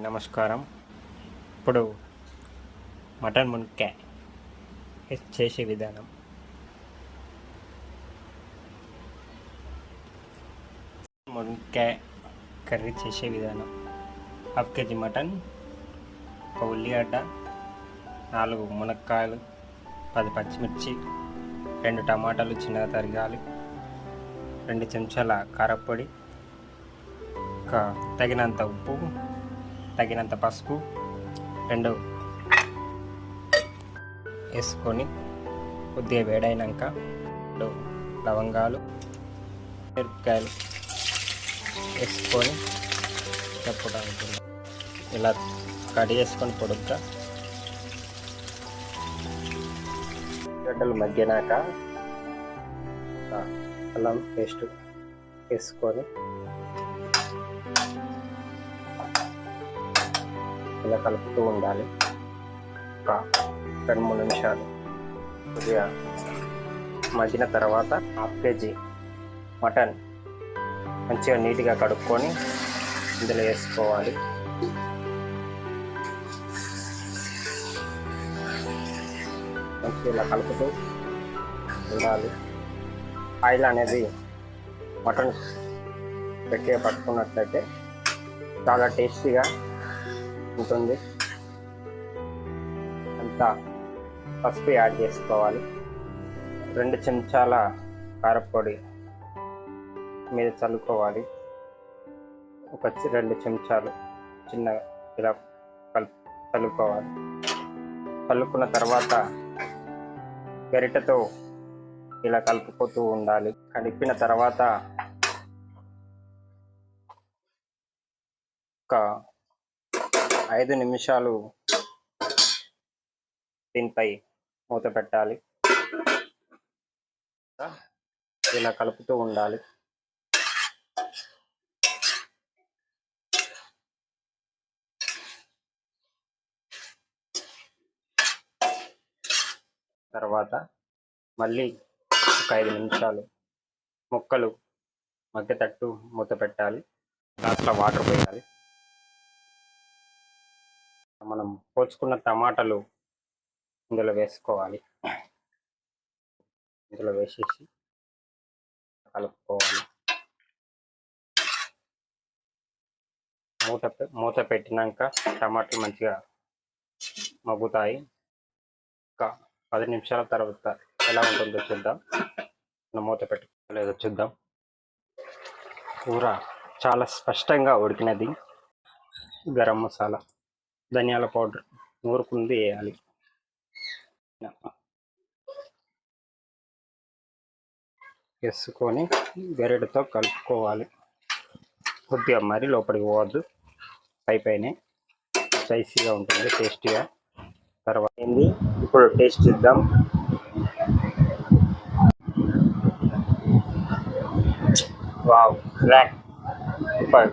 అందరికీ నమస్కారం. ఇప్పుడు మటన్ మునక్కాయ చేసే విధానం. మునక్కాయ కర్రీ చేసే విధానం. హాఫ్ కేజీ మటన్, ఒక ఉల్లిగడ్డ, 4 మునక్కాయలు, 10 పచ్చిమిర్చి, 2 టమాటాలు చిన్నగా తరగాలి, 2 చెంచాల కారపొడి, తగినంత ఉప్పు, తగినంత పసుపు 2 వేసుకొని కొద్దిగా వేడైనాక 2 లవంగాలు, మిరపకాయలు వేసుకొని చెప్పడానికి ఇలా కట్ చేసుకొని పొడుగ్గా గడ్డలు మగ్గినాక అల్లం పేస్ట్ వేసుకొని ఇలా కలుపుతూ ఉండాలి. ఒక 2-3 నిమిషాలు కొద్దిగా మగ్గిన తర్వాత హాఫ్ కేజీ మటన్ మంచిగా నీట్గా కడుక్కొని ఇందులో వేసుకోవాలి. మంచిగా ఇలా కలుపుతూ ఉండాలి. ఆయిల్ అనేది మటన్ గట్టిగా పట్టుకున్నట్లయితే చాలా టేస్టీగా ఉంటుంది. అంతా పసుపు యాడ్ చేసుకోవాలి. 2 చెంచాల కారపొడి మీద చల్లుకోవాలి. ఒక 2 చెంచాలు చిన్నగా ఇలా చల్లుకోవాలి. చల్లుకున్న తర్వాత గరిటెతో ఇలా కలుపుకుంటూ ఉండాలి. కలిపిన తర్వాత ఒక 5 నిమిషాలు దీనిపై మూత పెట్టాలి. ఇలా కలుపుతూ ఉండాలి. తర్వాత మళ్ళీ ఒక 5 నిమిషాలు ముక్కలు మగ్గేటట్టు మూత పెట్టాలి. గ్లాస్లో వాటర్ పోయాలి. మనం పోసుకున్న టమాటాలు ఇందులో వేసుకోవాలి. ఇందులో వేసేసి కలుపుకోవాలి. మూత పెట్టినాక టమాటాలు మంచిగా మగ్గుతాయి. ఒక 10 నిమిషాల తర్వాత ఎలా ఉంటుందో చూద్దాం. మూత పెట్టుకోలేదో చూద్దాం. కూర చాలా స్పష్టంగా ఉడికినది. గరం మసాలా, ధనియాల పౌడర్ నూరుకుంది వేయాలి. వేసుకొని గరిటెతో కలుపుకోవాలి. కొద్దిగా మరీ లోపలికి పోవద్దు, పైనే స్పైసీగా ఉంటుంది, టేస్టీగా. తర్వాత ఇప్పుడు టేస్ట్ ఇద్దాం. Wow, super.